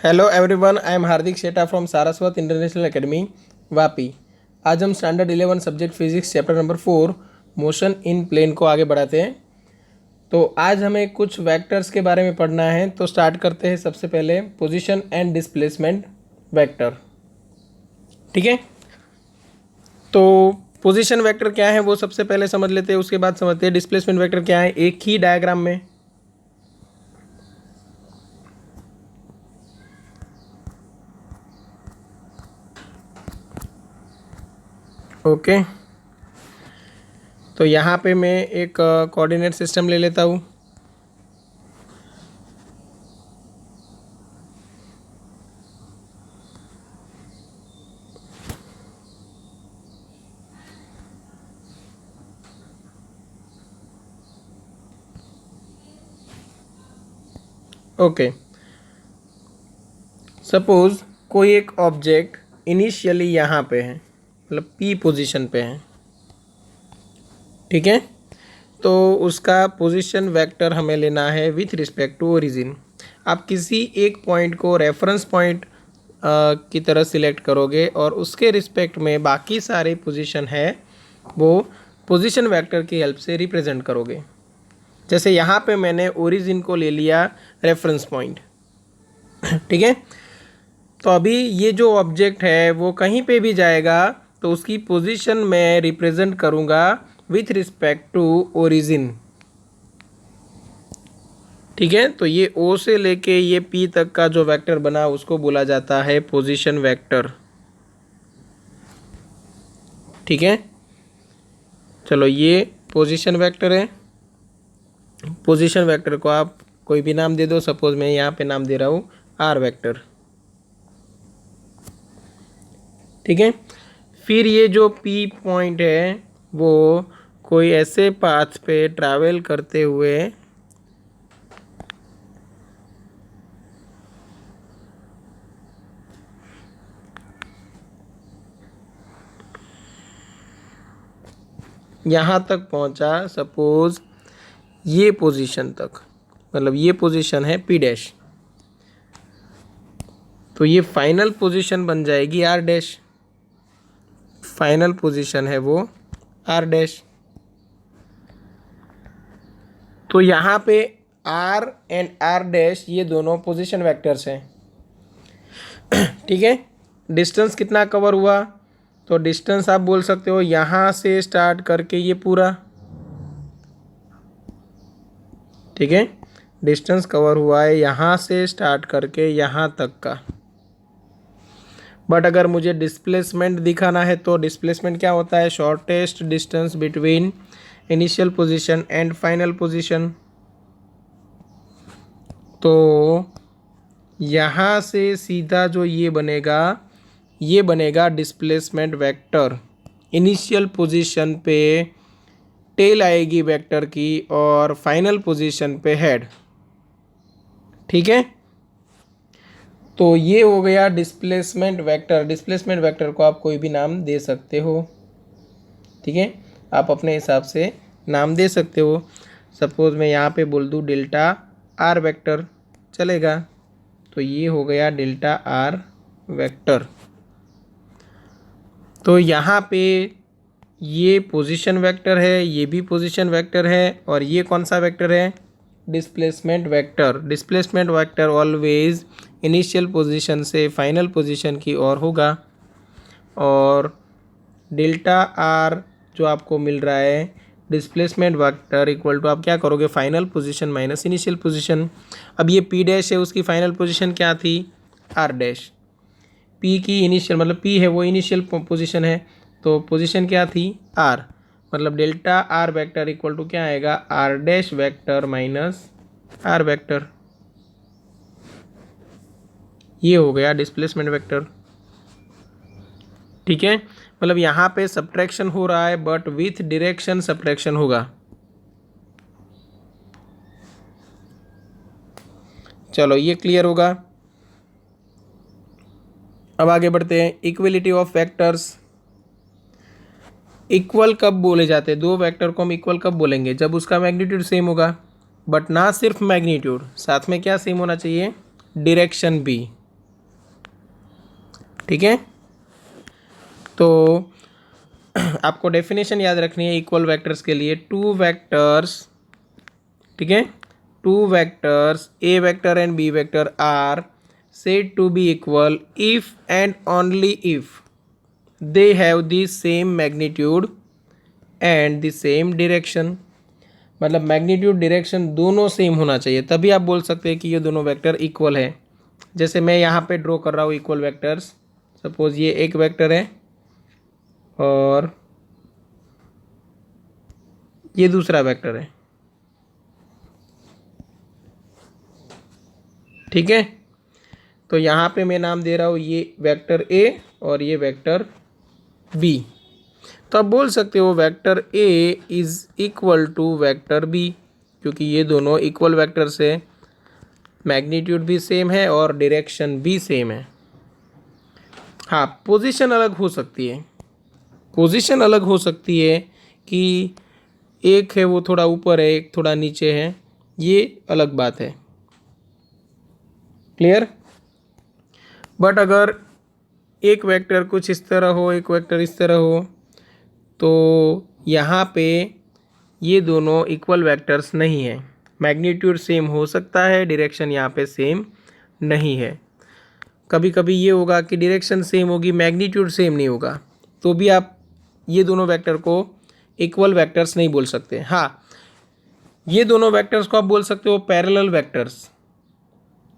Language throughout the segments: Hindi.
Hello everyone, I am Hardik Sheta from Saraswat international academy Vapi. आज हम standard 11 subject physics chapter number 4 motion in plane को आगे बढ़ाते हैं। तो आज हमें कुछ वेक्टर्स के बारे में पढ़ना है। तो स्टार्ट करते हैं सबसे पहले पोजीशन एंड डिस्प्लेसमेंट वेक्टर। ठीक है, तो पोजीशन वेक्टर क्या है वो सबसे पहले समझ लेते हैं, उसके बाद समझते हैं डिस्प्लेसमेंट वेक्टर क्या है एक ही डायग्राम में। ओके, तो यहाँ पे मैं एक कोऑर्डिनेट सिस्टम ले लेता हूँ। ओके, सपोज कोई एक ऑब्जेक्ट इनिशियली यहाँ पे है, मतलब पी पोजीशन पे है। ठीक है, तो उसका पोजीशन वेक्टर हमें लेना है विथ रिस्पेक्ट टू ओरिजिन। आप किसी एक पॉइंट को रेफरेंस पॉइंट की तरह सिलेक्ट करोगे और उसके रिस्पेक्ट में बाकी सारे पोजीशन है वो पोजीशन वेक्टर की हेल्प से रिप्रेजेंट करोगे। जैसे यहाँ पे मैंने ओरिजिन को ले लिया रेफरेंस पॉइंट। ठीक है, तो अभी ये जो ऑब्जेक्ट है वो कहीं पे भी जाएगा तो उसकी पोजीशन मैं रिप्रेजेंट करूँगा विथ रिस्पेक्ट टू ओरिजिन। ठीक है, तो ये ओ से लेके ये पी तक का जो वेक्टर बना उसको बोला जाता है पोजीशन वेक्टर। ठीक है, चलो ये पोजीशन वेक्टर है। पोजीशन वेक्टर को आप कोई भी नाम दे दो, सपोज मैं यहाँ पे नाम दे रहा हूँ आर वेक्टर। ठीक है, फिर ये जो पी पॉइंट है वो कोई ऐसे पाथ पे ट्रैवल करते हुए यहाँ तक पहुँचा, सपोज ये पोजीशन तक, मतलब ये पोजीशन है पी डैश, तो ये फाइनल पोजीशन बन जाएगी आर डैश। फाइनल पोजीशन है वो आर डैश। तो यहाँ पे आर एंड आर डैश ये दोनों पोजीशन वेक्टर्स हैं। ठीक है, डिस्टेंस कितना कवर हुआ, तो डिस्टेंस आप बोल सकते हो यहाँ से स्टार्ट करके ये पूरा। ठीक है, डिस्टेंस कवर हुआ है यहाँ से स्टार्ट करके यहाँ तक का। बट अगर मुझे डिस्प्लेसमेंट दिखाना है तो डिस्प्लेसमेंट क्या होता है, shortest distance between initial position and final position. तो यहाँ से सीधा जो ये बनेगा डिस्प्लेसमेंट वेक्टर। इनिशियल पोजीशन पे टेल आएगी वेक्टर की और फाइनल पोजीशन पे हेड। ठीक है, तो ये हो गया डिस्प्लेसमेंट वेक्टर। डिस्प्लेसमेंट वेक्टर को आप कोई भी नाम दे सकते हो। ठीक है, आप अपने हिसाब से नाम दे सकते हो। सपोज मैं यहाँ पे बोल दूँ डेल्टा आर वेक्टर, चलेगा। तो ये हो गया डेल्टा आर वेक्टर। तो यहाँ पे ये पोजीशन वेक्टर है, ये भी पोजीशन वेक्टर है, और ये कौन सा वेक्टर है, displacement vector. Displacement vector always initial position से फाइनल पोजीशन की ओर होगा। और डेल्टा आर जो आपको मिल रहा है डिस्प्लेसमेंट वेक्टर इक्वल टू आप क्या करोगे, final position minus initial position. अब ये पी डैश है, उसकी फाइनल पोजीशन क्या थी, आर डैश। पी की इनिशियल मतलब पी है वो इनिशियल पोजीशन है, तो पोजीशन क्या थी, आर। मतलब delta R vector equal to क्या आएगा, R dash vector minus R vector. ये हो गया डिस्प्लेसमेंट वेक्टर। ठीक है, मतलब यहाँ पे सब्ट्रैक्शन हो रहा है बट विथ डायरेक्शन सब्ट्रैक्शन होगा। चलो ये क्लियर होगा। अब आगे बढ़ते हैं, इक्वलिटी ऑफ वेक्टर्स। इक्वल कब बोले जाते हैं, दो वेक्टर को हम इक्वल कब बोलेंगे, जब उसका मैग्नीट्यूड सेम होगा। बट ना सिर्फ मैग्नीट्यूड, साथ में क्या सेम होना चाहिए, डायरेक्शन भी। ठीक है। तो आपको डेफिनेशन याद रखनी है इक्वल वेक्टर्स के लिए। टू वेक्टर्स, ठीक है, two vectors A vector and B vector are said to be equal if and only if they have the same magnitude and the same direction. मतलब मैग्नीट्यूड डायरेक्शन दोनों सेम होना चाहिए, तभी आप बोल सकते हैं कि ये दोनों वेक्टर इक्वल है। जैसे मैं यहाँ पे ड्रॉ कर रहा हूँ इक्वल वेक्टर्स। सपोज ये एक वेक्टर है और ये दूसरा वेक्टर है, ठीक है। तो यहाँ पे मैं नाम दे रहा हूँ ये वेक्टर ए और ये वेक्टर बी। तो आप बोल सकते हो vector A is equal to vector B, क्योंकि ये दोनों इक्वल वेक्टर्स है, मैग्नीट्यूड भी सेम है और डायरेक्शन भी सेम है। हाँ, पोजीशन अलग हो सकती है, पोजीशन अलग हो सकती है कि एक है वो थोड़ा ऊपर है, एक थोड़ा नीचे है, ये अलग बात है। क्लियर। बट अगर एक वेक्टर कुछ इस तरह हो, एक वेक्टर इस तरह हो, तो यहाँ पे ये दोनों इक्वल वेक्टर्स नहीं है। मैग्नीट्यूड सेम हो सकता है, डायरेक्शन यहाँ पे सेम नहीं है। कभी कभी ये होगा कि डायरेक्शन सेम होगी, मैग्नीट्यूड सेम नहीं होगा, तो भी आप ये दोनों वेक्टर को इक्वल वेक्टर्स नहीं बोल सकते। हाँ, ये दोनों वेक्टर्स को आप बोल सकते हो पैरेलल वेक्टर्स,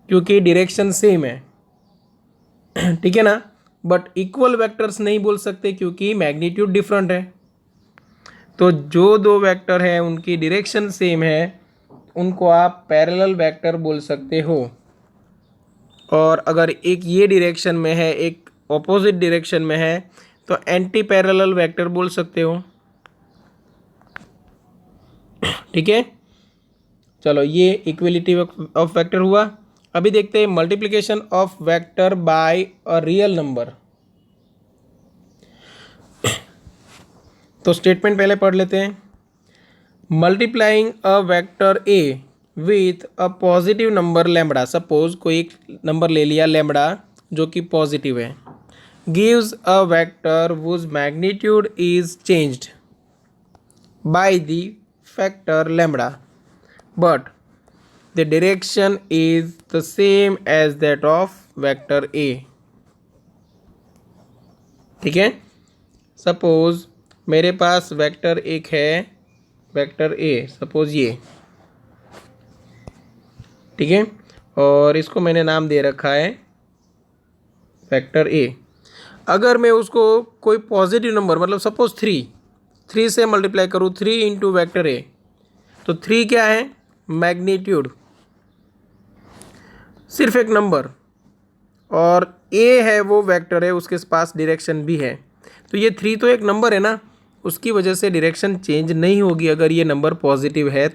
क्योंकि डायरेक्शन सेम है, ठीक है ना। बट इक्वल वेक्टर्स नहीं बोल सकते क्योंकि मैग्नीट्यूड डिफरेंट है। तो जो दो वेक्टर है उनकी डायरेक्शन सेम है, उनको आप पैरेलल वेक्टर बोल सकते हो। और अगर एक ये डायरेक्शन में है, एक ऑपोजिट डायरेक्शन में है, तो एंटी पैरेलल वेक्टर बोल सकते हो, ठीक है। चलो, ये इक्वलिटी ऑफ वेक्टर हुआ। अभी देखते हैं multiplication of vector by a real number. तो स्टेटमेंट पहले पढ़ लेते हैं। Multiplying a vector A with a positive number lambda, suppose कोई एक नंबर ले लिया लैम्बडा जो कि पॉजिटिव है, gives a vector was magnitude is changed by the factor lambda but the direction is the same as that of vector A, ठीक है। सपोज मेरे पास वेक्टर एक है, वेक्टर ए, सपोज ये, ठीक है, और इसको मैंने नाम दे रखा है वेक्टर ए। अगर मैं उसको कोई पॉजिटिव नंबर, मतलब सपोज थ्री से मल्टीप्लाई करूँ, 3 इंटू वैक्टर ए, तो 3 क्या है, मैग्नीट्यूड, सिर्फ एक नंबर, और ए है वो वेक्टर है, उसके पास डायरेक्शन भी है। तो ये 3 तो एक नंबर है ना, उसकी वजह से डायरेक्शन चेंज नहीं होगी अगर ये नंबर पॉजिटिव है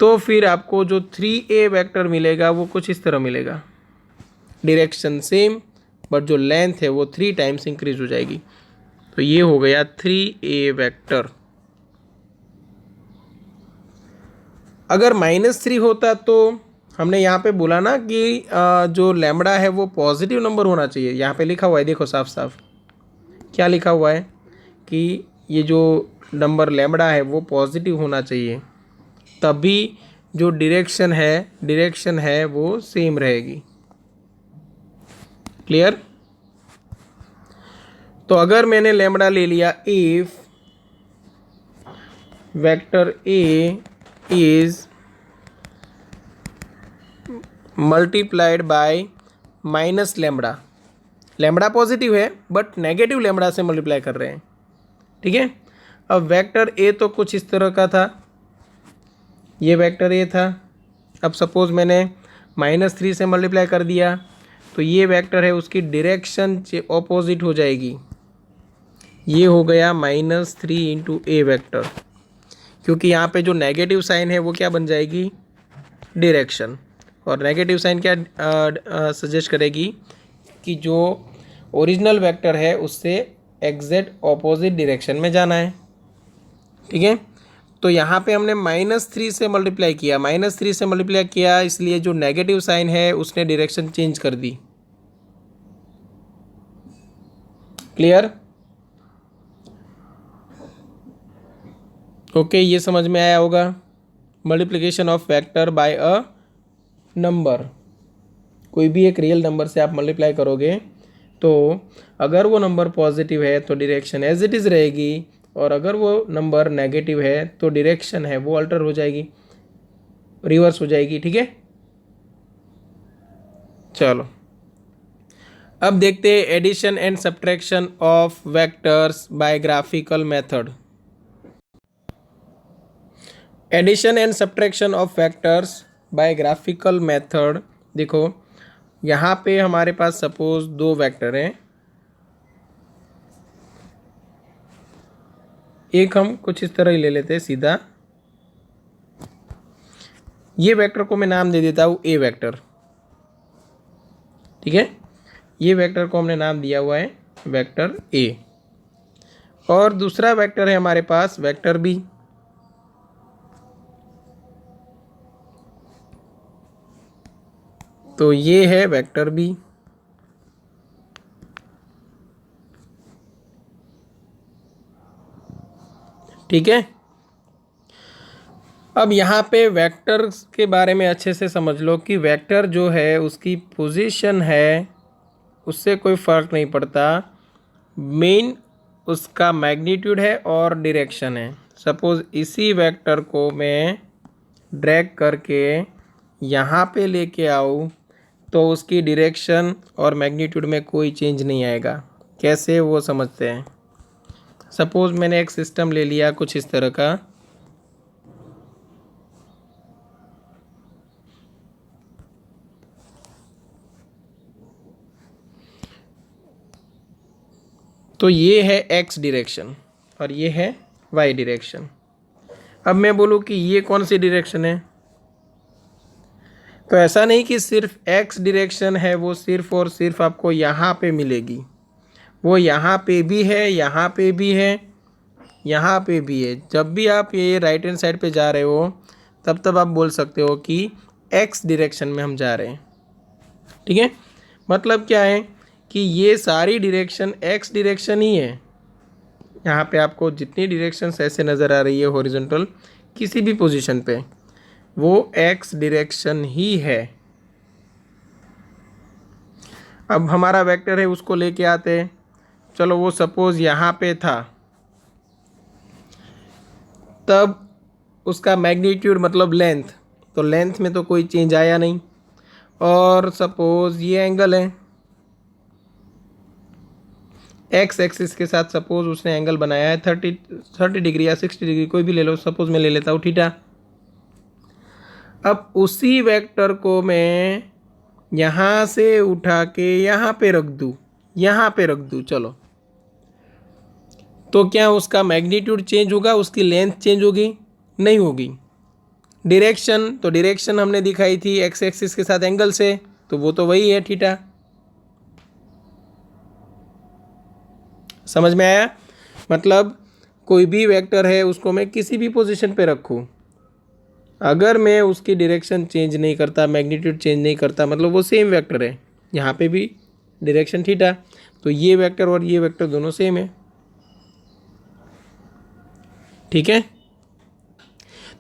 तो फिर आपको जो 3a वेक्टर मिलेगा वो कुछ इस तरह मिलेगा, डायरेक्शन सेम बट जो लेंथ है वो 3 टाइम्स इंक्रीज हो जाएगी। तो ये हो गया 3a वेक्टर। अगर -3 होता तो हमने यहाँ पे बोला ना कि जो लैम्बडा है वो पॉजिटिव नंबर होना चाहिए। यहाँ पे लिखा हुआ है, देखो साफ साफ क्या लिखा हुआ है कि ये जो नंबर लैम्बडा है वो पॉजिटिव होना चाहिए, तभी जो डायरेक्शन है वो सेम रहेगी। क्लियर। तो अगर मैंने लैम्बडा ले लिया if vector A is multiplied by minus lambda, lambda positive है बट नेगेटिव लैम्बडा से मल्टीप्लाई कर रहे हैं, ठीक है। अब वेक्टर ए तो कुछ इस तरह का था, ये वेक्टर ए था। अब सपोज मैंने -3 से मल्टीप्लाई कर दिया, तो ये वेक्टर है उसकी डायरेक्शन ऑपोजिट हो जाएगी, ये हो गया -3 इंटू ए वेक्टर, क्योंकि यहाँ पे जो नेगेटिव साइन है वो क्या बन जाएगी, डायरेक्शन। और नेगेटिव साइन क्या सजेस्ट करेगी कि जो ओरिजिनल वेक्टर है उससे एग्जैक्ट ऑपोजिट डायरेक्शन में जाना है, ठीक है। तो यहाँ पे हमने -3 से मल्टीप्लाई किया, -3 से मल्टीप्लाई किया, इसलिए जो नेगेटिव साइन है उसने डायरेक्शन चेंज कर दी। क्लियर? ओके, ये समझ में आया होगा। Multiplication of vector by a number, कोई भी एक रियल नंबर से आप मल्टीप्लाई करोगे तो अगर वो नंबर पॉजिटिव है तो डायरेक्शन एज इट इज़ रहेगी, और अगर वो नंबर नेगेटिव है तो डायरेक्शन है वो अल्टर हो जाएगी, रिवर्स हो जाएगी। ठीक है, चलो अब देखते हैं addition and subtraction of vectors by graphical method. Addition and subtraction of vectors by graphical method. देखो यहाँ पे हमारे पास सपोज 2 वेक्टर हैं, एक हम कुछ इस तरह ही ले लेते हैं सीधा। ये वेक्टर को मैं नाम दे देता हूँ ए वेक्टर। ठीक है, ये वेक्टर को हमने नाम दिया हुआ है वेक्टर ए, और दूसरा वेक्टर है हमारे पास वेक्टर बी। तो ये है वेक्टर बी। ठीक है, अब यहाँ पे वेक्टर के बारे में अच्छे से समझ लो कि वेक्टर जो है उसकी पोजीशन है उससे कोई फ़र्क नहीं पड़ता, मेन उसका मैग्नीट्यूड है और डायरेक्शन है। सपोज़ इसी वेक्टर को मैं ड्रैग करके यहाँ पे लेके आऊँ तो उसकी डायरेक्शन और मैग्नीट्यूड में कोई चेंज नहीं आएगा। कैसे, वो समझते हैं। सपोज़ मैंने एक सिस्टम ले लिया कुछ इस तरह का, तो ये है एक्स डायरेक्शन और ये है वाई डायरेक्शन। अब मैं बोलूँ कि ये कौन सी डायरेक्शन है, तो ऐसा नहीं कि सिर्फ एक्स डायरेक्शन है वो सिर्फ और सिर्फ आपको यहाँ पे मिलेगी, वो यहाँ पे भी है, यहाँ पे भी है, यहाँ पे भी है। जब भी आप ये राइट हैंड साइड पे जा रहे हो तब आप बोल सकते हो कि एक्स डायरेक्शन में हम जा रहे हैं। ठीक है, मतलब क्या है कि ये सारी डायरेक्शन एक्स डायरेक्शन ही है। यहाँ पे आपको जितनी डायरेक्शंस ऐसे नज़र आ रही है हॉरिजॉन्टल किसी भी पोजीशन पे, वो एक्स डायरेक्शन ही है। अब हमारा वेक्टर है उसको लेके आते हैं। चलो वो सपोज़ यहाँ पे था, तब उसका मैग्नीट्यूड मतलब लेंथ, तो लेंथ में तो कोई चेंज आया नहीं। और सपोज़ ये एंगल है, एक्स एक्सिस के साथ सपोज़ उसने एंगल बनाया है 30 डिग्री या 60 डिग्री, कोई भी ले लो। सपोज़ मैं ले लेता हूँ थीटा। अब उसी वेक्टर को मैं यहाँ से उठा के यहाँ पे रख दूँ, यहाँ पे रख दूँ, चलो, तो क्या उसका मैग्नीट्यूड चेंज होगा, उसकी लेंथ चेंज होगी? नहीं होगी। डायरेक्शन, तो डायरेक्शन हमने दिखाई थी एक्स एक्सिस के साथ एंगल से, तो वो तो वही है थीटा। समझ में आया? मतलब कोई भी वेक्टर है उसको मैं किसी भी पोजीशन पे रखूँ, अगर मैं उसकी डायरेक्शन चेंज नहीं करता, मैग्नीट्यूड चेंज नहीं करता, मतलब वो सेम वेक्टर है। यहाँ पे भी डायरेक्शन थीटा, तो ये वेक्टर और ये वेक्टर दोनों सेम है। ठीक है,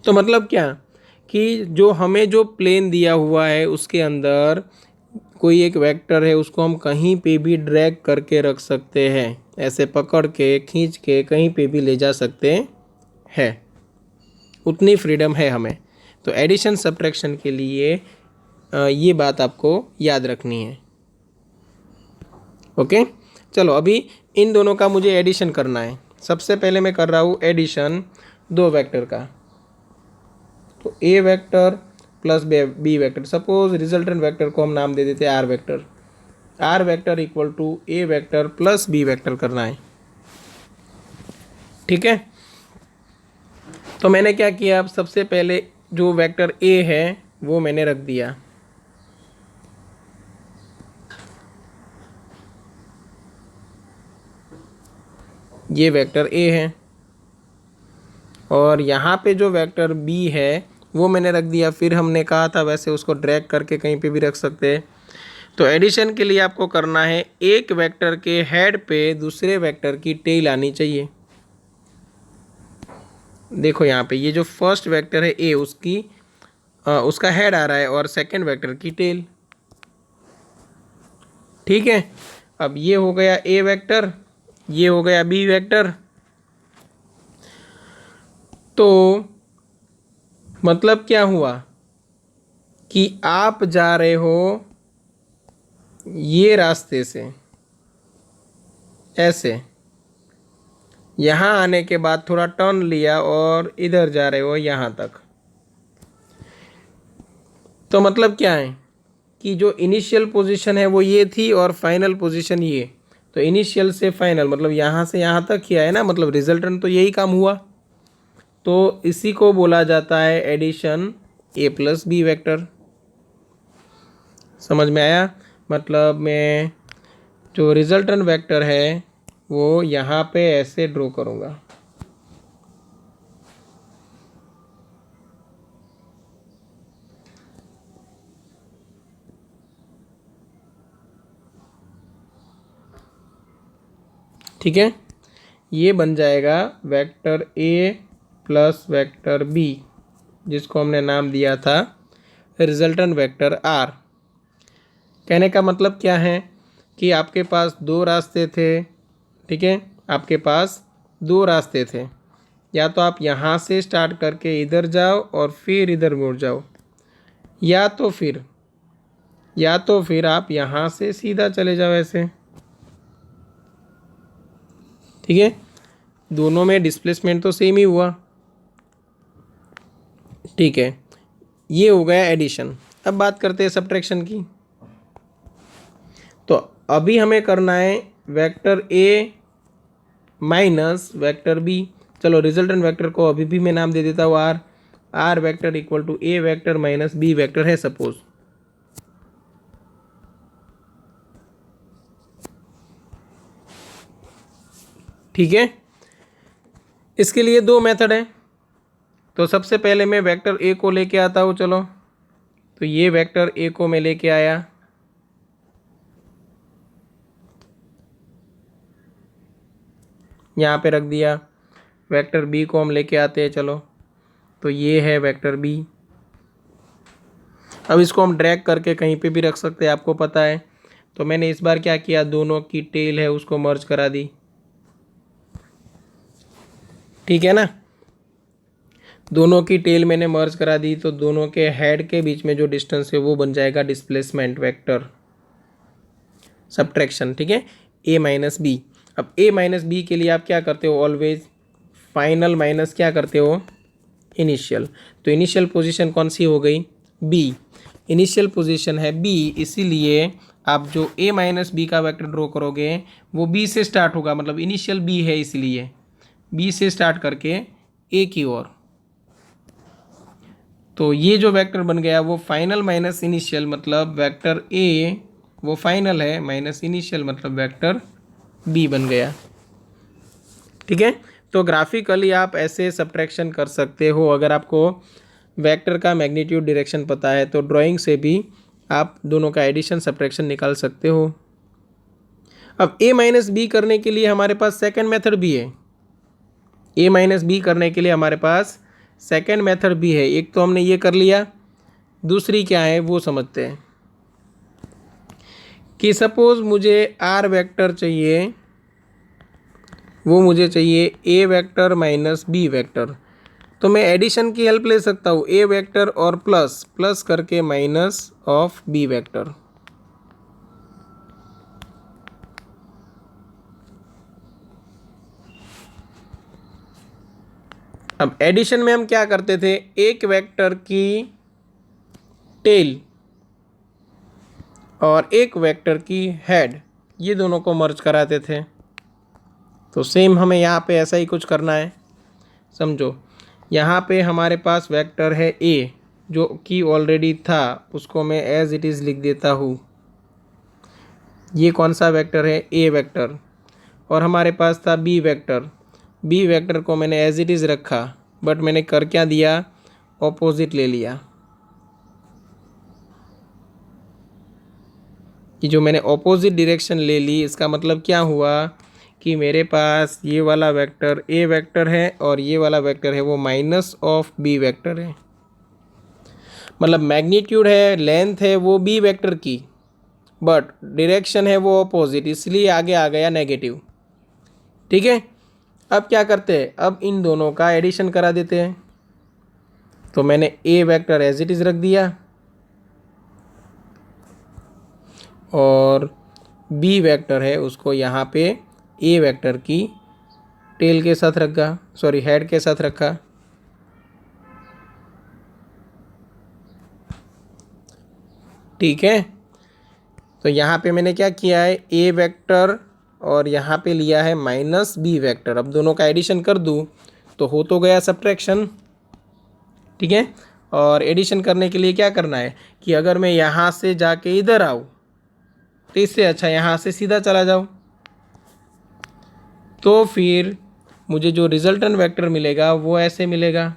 तो मतलब क्या कि जो हमें जो प्लेन दिया हुआ है उसके अंदर कोई एक वेक्टर है, उसको हम कहीं पे भी ड्रैग करके रख सकते हैं, ऐसे पकड़ के खींच के कहीं पे भी ले जा सकते हैं, उतनी फ्रीडम है हमें। तो एडिशन सब्ट्रैक्शन के लिए ये बात आपको याद रखनी है। ओके, चलो अभी इन दोनों का मुझे एडिशन करना है। सबसे पहले मैं कर रहा हूँ एडिशन 2 वेक्टर का, तो A vector plus B vector. Suppose resultant vector को हम नाम दे देते हैं R vector. R vector equal to A vector plus B vector करना है। ठीक है, तो मैंने क्या किया, अब सबसे पहले जो वेक्टर ए है वो मैंने रख दिया, ये वेक्टर ए है, और यहाँ पे जो वेक्टर बी है वो मैंने रख दिया। फिर हमने कहा था वैसे उसको ड्रैग करके कहीं पे भी रख सकते हैं। तो एडिशन के लिए आपको करना है, एक वेक्टर के हेड पे दूसरे वेक्टर की टेल आनी चाहिए। देखो यहाँ पे ये जो फर्स्ट वेक्टर है ए, उसका हेड आ रहा है और सेकंड वेक्टर की टेल। ठीक है, अब ये हो गया ए वेक्टर, ये हो गया बी वेक्टर। तो मतलब क्या हुआ कि आप जा रहे हो ये रास्ते से ऐसे, यहाँ आने के बाद थोड़ा टर्न लिया और इधर जा रहे हो यहाँ तक। तो मतलब क्या है कि जो इनिशियल पोजीशन है वो ये थी और फाइनल पोजीशन ये। तो इनिशियल से फाइनल मतलब यहाँ से यहाँ तक किया है ना, मतलब रिजल्टेंट तो यही काम हुआ। तो इसी को बोला जाता है एडिशन ए प्लस बी वेक्टर। समझ में आया? मतलब मैं जो रिजल्टेंट वेक्टर है वो यहाँ पे ऐसे ड्रॉ करूँगा। ठीक है, ये बन जाएगा vector A plus vector B, जिसको हमने नाम दिया था रिजल्टेंट वेक्टर आर। कहने का मतलब क्या है कि आपके पास दो रास्ते थे। ठीक है, आपके पास दो रास्ते थे, या तो आप यहाँ से स्टार्ट करके इधर जाओ और फिर इधर मुड़ जाओ, या तो फिर आप यहाँ से सीधा चले जाओ ऐसे। ठीक है, दोनों में डिस्प्लेसमेंट तो सेम ही हुआ। ठीक है, ये हो गया एडिशन। अब बात करते हैं सब्ट्रैक्शन की। तो अभी हमें करना है vector A minus vector B. चलो रिजल्टेंट वेक्टर को अभी भी मैं नाम दे देता हूँ R. R vector equal to A vector minus B vector है सपोज। ठीक है, इसके लिए दो मेथड है। तो सबसे पहले मैं वेक्टर ए को लेके आता हूँ। चलो, तो ये वेक्टर ए को मैं लेके आया, यहाँ पे रख दिया। वेक्टर बी को हम लेके आते हैं। चलो, तो ये है वेक्टर बी। अब इसको हम ड्रैग करके कहीं पे भी रख सकते हैं, आपको पता है। तो मैंने इस बार क्या किया, दोनों की टेल है उसको मर्ज करा दी। ठीक है ना, दोनों की टेल मैंने मर्ज करा दी, तो दोनों के हेड के बीच में जो डिस्टेंस है वो बन जाएगा डिस्प्लेसमेंट वेक्टर सब्ट्रैक्शन। ठीक है, ए माइनस बी। अब ए माइनस बी के लिए आप क्या करते हो, ऑलवेज फाइनल माइनस क्या करते हो, इनिशियल। तो इनिशियल पोजीशन कौन सी हो गई, बी। इनिशियल पोजीशन है बी, इसीलिए आप जो ए माइनस बी का वेक्टर ड्रॉ करोगे वो बी से स्टार्ट होगा। मतलब इनिशियल बी है, इसलिए बी से स्टार्ट करके ए की ओर। तो ये जो वेक्टर बन गया वो फाइनल माइनस इनिशियल, मतलब वेक्टर ए वो फाइनल है, माइनस इनिशियल मतलब वेक्टर बी बन गया। ठीक है, तो ग्राफिकली आप ऐसे सब्ट्रैक्शन कर सकते हो। अगर आपको वेक्टर का मैग्नीट्यूड डायरेक्शन पता है तो ड्राइंग से भी आप दोनों का एडिशन सब्ट्रैक्शन निकाल सकते हो। अब ए माइनस बी करने के लिए हमारे पास सेकंड मेथड भी है। ए माइनस बी करने के लिए हमारे पास सेकंड मेथड भी है। एक तो हमने ये कर लिया, दूसरी क्या है वो समझते हैं। कि सपोज मुझे आर वेक्टर चाहिए, वो मुझे चाहिए ए वेक्टर माइनस बी वेक्टर। तो मैं एडिशन की हेल्प ले सकता हूँ, ए वेक्टर और प्लस प्लस करके माइनस ऑफ बी वेक्टर। अब एडिशन में हम क्या करते थे, एक वेक्टर की टेल और एक वेक्टर की हेड, ये दोनों को मर्ज कराते थे। तो सेम हमें यहाँ पे ऐसा ही कुछ करना है। समझो, यहाँ पे हमारे पास वेक्टर है ए जो कि ऑलरेडी था, उसको मैं एज इट इज़ लिख देता हूँ। ये कौन सा वेक्टर है, ए वेक्टर। और हमारे पास था बी वेक्टर। बी वेक्टर को मैंने एज इट इज़ रखा, बट मैंने कर क्या दिया, ऑपोजिट ले लिया। कि जो मैंने ऑपोजिट डायरेक्शन ले ली, इसका मतलब क्या हुआ कि मेरे पास ये वाला वेक्टर ए वेक्टर है और ये वाला वेक्टर है वो माइनस ऑफ बी वेक्टर है। मतलब मैग्नीट्यूड है, लेंथ है वो बी वेक्टर की, बट डायरेक्शन है वो ऑपोजिट, इसलिए आगे आ गया नेगेटिव। ठीक है, अब क्या करते हैं, अब इन दोनों का एडिशन करा देते हैं। तो मैंने ए वेक्टर एज इट इज रख दिया और बी वेक्टर है उसको यहाँ पे ए वेक्टर की टेल के साथ रखा, सॉरी हेड के साथ रखा। ठीक है, तो यहाँ पे मैंने क्या किया है, ए वेक्टर और यहाँ पे लिया है माइनस बी वेक्टर। अब दोनों का एडिशन कर दूँ तो हो तो गया सब्ट्रैक्शन। ठीक है, और एडिशन करने के लिए क्या करना है कि अगर मैं यहाँ से जाके इधर आऊँ तो इससे अच्छा यहाँ से सीधा चला जाऊँ, तो फिर मुझे जो रिजल्टेंट वेक्टर मिलेगा वो ऐसे मिलेगा।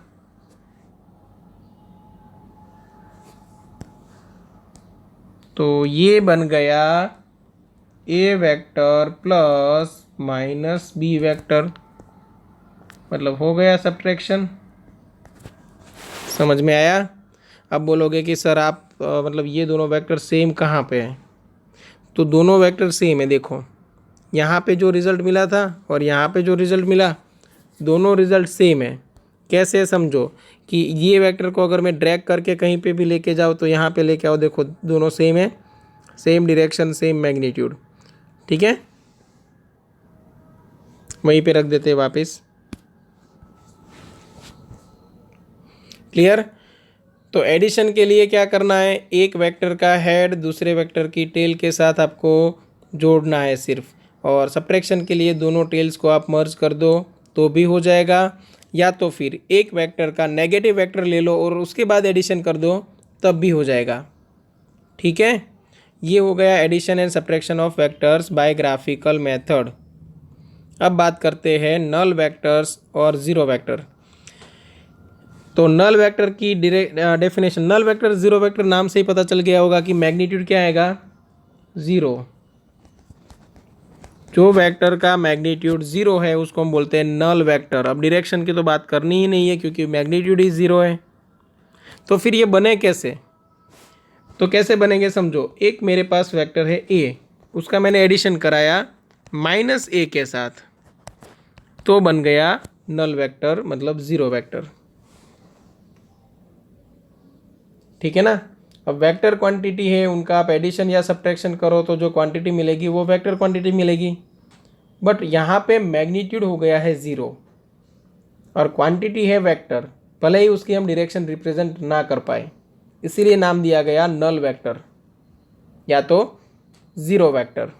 तो ये बन गया A vector plus minus B vector, मतलब हो गया सब्ट्रैक्शन। समझ में आया? अब बोलोगे कि सर आप मतलब ये दोनों वेक्टर सेम कहाँ पे हैं? तो दोनों वेक्टर सेम है। देखो यहाँ पे जो रिज़ल्ट मिला था और यहाँ पे जो रिज़ल्ट मिला, दोनों रिज़ल्ट सेम है। कैसे समझो कि ये वेक्टर को अगर मैं ड्रैग करके कहीं पे भी लेके जाऊँ तो यहाँ पे लेके आओ, देखो दोनों सेम है, सेम डायरेक्शन सेम मैग्नीट्यूड। ठीक है, वहीं पे रख देते हैं वापस। क्लियर? तो एडिशन के लिए क्या करना है, एक वेक्टर का हेड दूसरे वेक्टर की टेल के साथ आपको जोड़ना है सिर्फ, और सब्ट्रैक्शन के लिए दोनों टेल्स को आप मर्ज कर दो तो भी हो जाएगा, या तो फिर एक वेक्टर का नेगेटिव वेक्टर ले लो और उसके बाद एडिशन कर दो तब भी हो जाएगा। ठीक है, ये हो गया addition and subtraction of vectors by graphical method. अब बात करते हैं नल वेक्टर्स और ज़ीरो वेक्टर। तो नल वेक्टर की definition, null vector zero vector नाम से ही पता चल गया होगा कि मैग्नीट्यूड क्या आएगा, ज़ीरो। जो वेक्टर का मैग्नीट्यूड ज़ीरो है उसको हम बोलते हैं नल वेक्टर। अब डायरेक्शन की तो बात करनी ही नहीं है क्योंकि मैग्नीट्यूड ही ज़ीरो है। तो फिर ये बने कैसे, तो कैसे बनेंगे समझो, एक मेरे पास वेक्टर है ए, उसका मैंने एडिशन कराया माइनस ए के साथ, तो बन गया नल वेक्टर, मतलब ज़ीरो वेक्टर। ठीक है ना? अब वेक्टर क्वांटिटी है, उनका आप एडिशन या सब्ट्रैक्शन करो तो जो क्वांटिटी मिलेगी वो वेक्टर क्वांटिटी मिलेगी। बट यहाँ पे मैग्नीट्यूड हो गया है ज़ीरो और क्वांटिटी है वेक्टर, भले ही उसकी हम डायरेक्शन रिप्रेजेंट ना कर पाए, इसीलिए नाम दिया गया नल वेक्टर या तो ज़ीरो वेक्टर।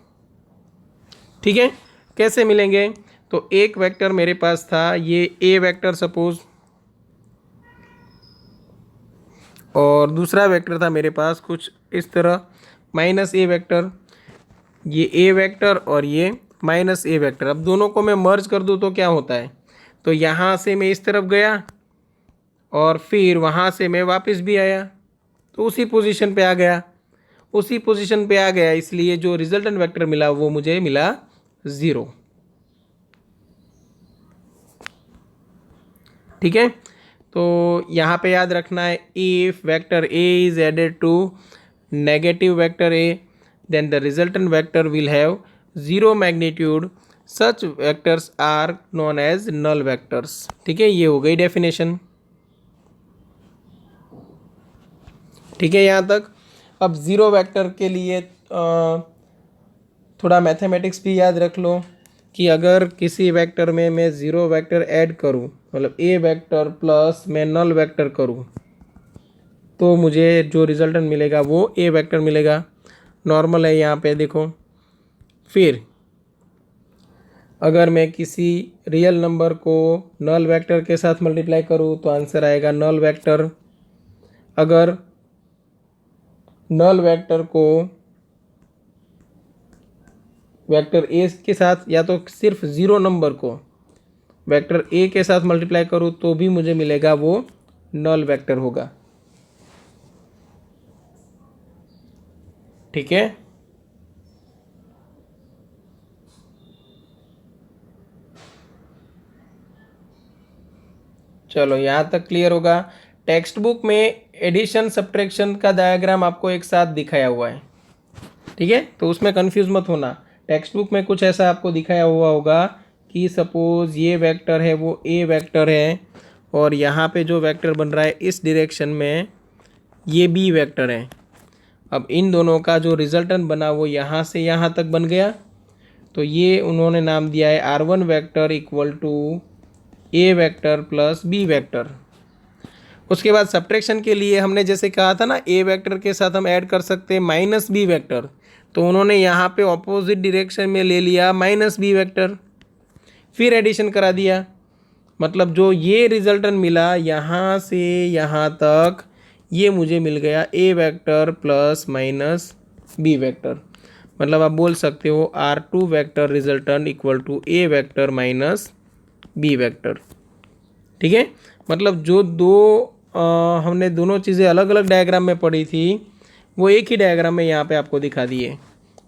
ठीक है, कैसे मिलेंगे, तो एक वेक्टर मेरे पास था ये ए वेक्टर सपोज, और दूसरा वेक्टर था मेरे पास कुछ इस तरह माइनस ए वेक्टर, ये ए वेक्टर और ये माइनस ए वेक्टर। अब दोनों को मैं मर्ज कर दूँ तो क्या होता है, तो यहाँ से मैं इस तरफ गया और फिर वहाँ से मैं वापस भी आया तो उसी पोजीशन पे आ गया, उसी पोजीशन पे आ गया, इसलिए जो रिजल्टेंट वेक्टर मिला वो मुझे मिला ज़ीरो। ठीक है, तो यहाँ पे याद रखना है, if vector A is added to negative vector A then the resultant vector will have zero magnitude, such vectors are known as null vectors. ठीक है, ये हो गई डेफिनेशन। ठीक है यहाँ तक। अब ज़ीरो वेक्टर के लिए थोड़ा मैथमेटिक्स भी याद रख लो कि अगर किसी वेक्टर में मैं ज़ीरो वेक्टर ऐड करूं, मतलब ए वेक्टर प्लस मैं नल वेक्टर करूं, तो मुझे जो रिजल्टेंट मिलेगा वो ए वेक्टर मिलेगा। नॉर्मल है यहाँ पे देखो। फिर अगर मैं किसी रियल नंबर को नल वेक्टर के साथ मल्टीप्लाई करूँ तो आंसर आएगा नल वेक्टर। अगर नल वेक्टर को वेक्टर ए के साथ या तो सिर्फ ज़ीरो नंबर को वेक्टर ए के साथ मल्टीप्लाई करूँ तो भी मुझे मिलेगा वो नल वेक्टर होगा। ठीक है, चलो यहाँ तक क्लियर होगा। टेक्स्ट बुक में एडिशन सब्ट्रैक्शन का डायग्राम आपको एक साथ दिखाया हुआ है। ठीक है, तो उसमें कंफ्यूज मत होना। टेक्स्ट बुक में कुछ ऐसा आपको दिखाया हुआ होगा कि सपोज ये वेक्टर है वो ए वेक्टर है, और यहाँ पे जो वेक्टर बन रहा है इस डायरेक्शन में ये बी वेक्टर है। अब इन दोनों का जो रिजल्टेंट बना वो यहाँ से यहाँ तक बन गया, तो ये उन्होंने नाम दिया है R1 vector equal to A vector plus B vector. उसके बाद सब्ट्रैक्शन के लिए हमने जैसे कहा था ना, ए वेक्टर के साथ हम ऐड कर सकते हैं माइनस बी वेक्टर, तो उन्होंने यहाँ पे ऑपोजिट डायरेक्शन में ले लिया माइनस बी वेक्टर, फिर एडिशन करा दिया। मतलब जो ये रिजल्टेंट मिला यहाँ से यहाँ तक, ये मुझे मिल गया A vector plus minus B vector. मतलब आप बोल सकते हो R2 vector resultant equal to A vector minus B vector. ठीक है, मतलब जो हमने दोनों चीज़ें अलग अलग डायग्राम में पढ़ी थी वो एक ही डायग्राम में यहाँ पे आपको दिखा दिए,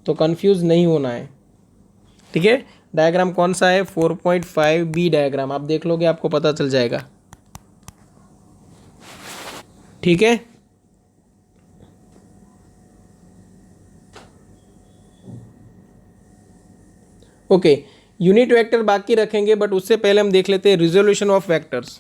तो कंफ्यूज नहीं होना है। ठीक है, डायग्राम कौन सा है? 4.5b डायग्राम, आप देख लोगे आपको पता चल जाएगा। ठीक है, ओके, यूनिट वेक्टर बाकी रखेंगे, बट उससे पहले हम देख लेते हैं resolution of vectors.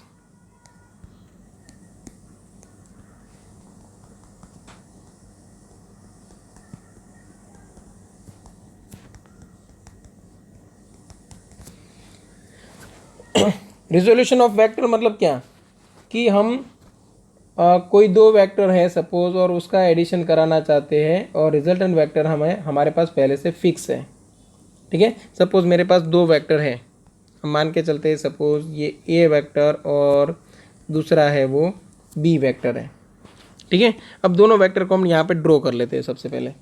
Resolution of vector मतलब क्या कि हम कोई दो वेक्टर है सपोज, और उसका एडिशन कराना चाहते हैं, और रिजल्टेंट वेक्टर हमारे पास पहले से फिक्स है। ठीक है, सपोज मेरे पास दो वेक्टर हैं, हम मान के चलते हैं सपोज ये ए वेक्टर और दूसरा है वो बी वेक्टर है। ठीक है, अब दोनों वेक्टर को हम यहाँ पे ड्रॉ कर लेते हैं सबसे पहले।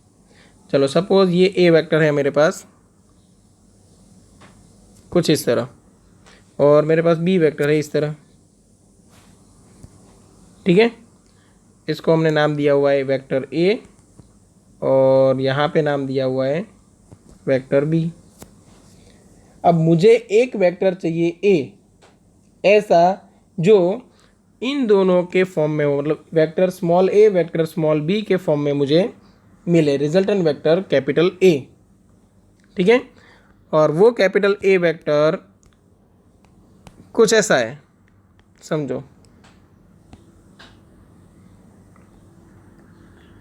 चलो सपोज ये ए वेक्टर है मेरे पास कुछ इस तरह, और मेरे पास बी वेक्टर है इस तरह। ठीक है, इसको हमने नाम दिया हुआ है वेक्टर ए, और यहाँ पे नाम दिया हुआ है वेक्टर बी। अब मुझे एक वेक्टर चाहिए ए ऐसा जो इन दोनों के फॉर्म में हो, मतलब vector small a vector small b के फॉर्म में मुझे मिले रिजल्टेंट वेक्टर कैपिटल ए। ठीक है, और वो कैपिटल ए वेक्टर कुछ ऐसा है, समझो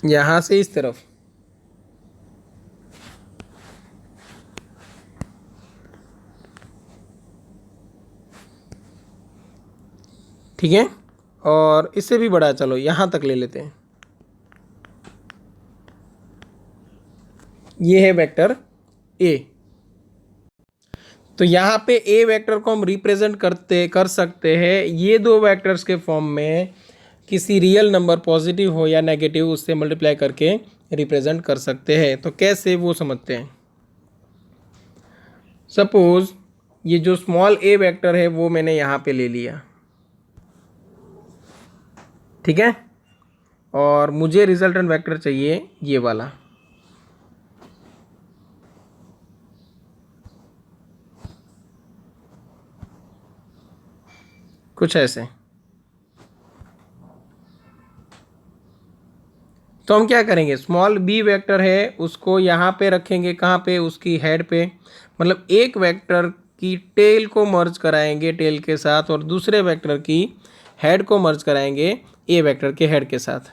यहाँ से इस तरफ। ठीक है, और इससे भी बड़ा, चलो यहाँ तक ले लेते हैं। ये है वेक्टर ए, तो यहाँ पे ए वेक्टर को हम रिप्रेजेंट कर सकते हैं ये दो वेक्टर्स के फॉर्म में, किसी रियल नंबर पॉजिटिव हो या नेगेटिव उससे मल्टीप्लाई करके रिप्रेजेंट कर सकते हैं। तो कैसे वो समझते हैं। सपोज ये जो स्मॉल ए वेक्टर है वो मैंने यहाँ पे ले लिया। ठीक है, और मुझे रिजल्टेंट वेक्टर चाहिए ये वाला। कुछ ऐसे। तो हम क्या करेंगे, स्मॉल बी वेक्टर है उसको यहाँ पे रखेंगे, कहाँ पे, उसकी हेड पे, मतलब एक वेक्टर की टेल को मर्ज कराएंगे टेल के साथ, और दूसरे वेक्टर की हेड को मर्ज कराएंगे ए वेक्टर के हेड के साथ।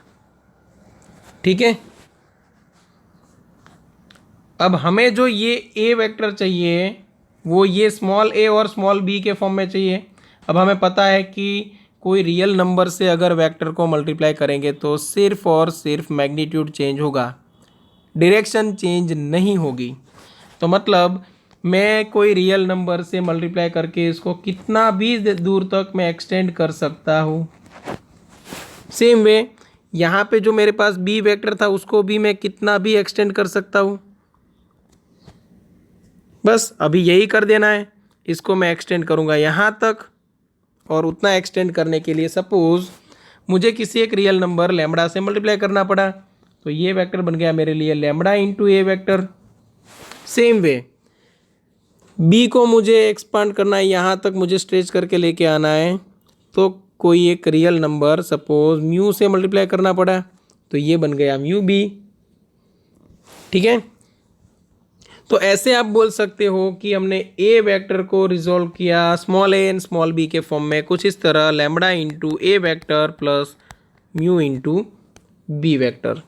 ठीक है, अब हमें जो ये ए वेक्टर चाहिए वो ये स्मॉल ए और स्मॉल बी के फॉर्म में चाहिए। अब हमें पता है कि कोई रियल नंबर से अगर वेक्टर को मल्टीप्लाई करेंगे तो सिर्फ और सिर्फ मैग्नीट्यूड चेंज होगा, डायरेक्शन चेंज नहीं होगी। तो मतलब मैं कोई रियल नंबर से मल्टीप्लाई करके इसको कितना भी दूर तक मैं एक्सटेंड कर सकता हूँ। सेम वे यहाँ पे जो मेरे पास बी वेक्टर था उसको भी मैं कितना भी एक्सटेंड कर सकता हूँ। बस अभी यही कर देना है, इसको मैं एक्सटेंड करूँगा यहाँ तक, और उतना एक्सटेंड करने के लिए सपोज मुझे किसी एक रियल नंबर लैम्बडा से मल्टीप्लाई करना पड़ा, तो ये वेक्टर बन गया मेरे लिए lambda into A vector. Same way B को मुझे एक्सपांड करना है, यहाँ तक मुझे स्ट्रेच करके लेके आना है, तो कोई एक रियल नंबर सपोज म्यू से मल्टीप्लाई करना पड़ा, तो ये बन गया म्यू बी। ठीक है, तो ऐसे आप बोल सकते हो कि हमने ए वेक्टर को रिजोल्व किया small a and small b के फॉर्म में, कुछ इस तरह lambda into A vector plus mu into B vector.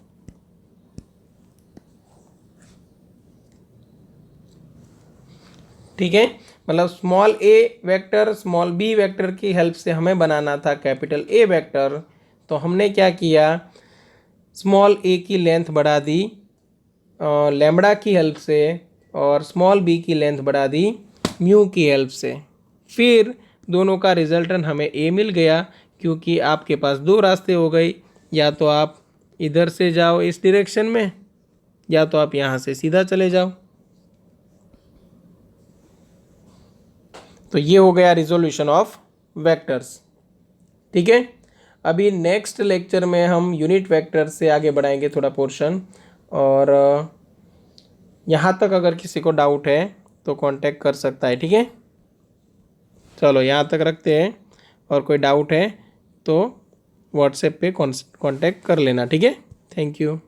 ठीक है, मतलब small a vector small b vector की हेल्प से हमें बनाना था कैपिटल ए वेक्टर, तो हमने क्या किया, स्मॉल ए की लेंथ बढ़ा दी लैम्बडा की हेल्प से, और स्मॉल बी की लेंथ बढ़ा दी म्यू की हेल्प से। फिर दोनों का रिजल्टेंट हमें ए मिल गया, क्योंकि आपके पास दो रास्ते हो गए, या तो आप इधर से जाओ इस डायरेक्शन में, या तो आप यहाँ से सीधा चले जाओ। तो ये हो गया रिजोल्यूशन ऑफ वेक्टर्स। ठीक है, अभी नेक्स्ट लेक्चर में हम यूनिट वेक्टर से आगे बढ़ाएंगे थोड़ा पोर्शन, और यहाँ तक अगर किसी को डाउट है तो कांटेक्ट कर सकता है। ठीक है, चलो यहाँ तक रखते हैं, और कोई डाउट है तो व्हाट्सएप पे कांटेक्ट कर लेना। ठीक है, थैंक यू।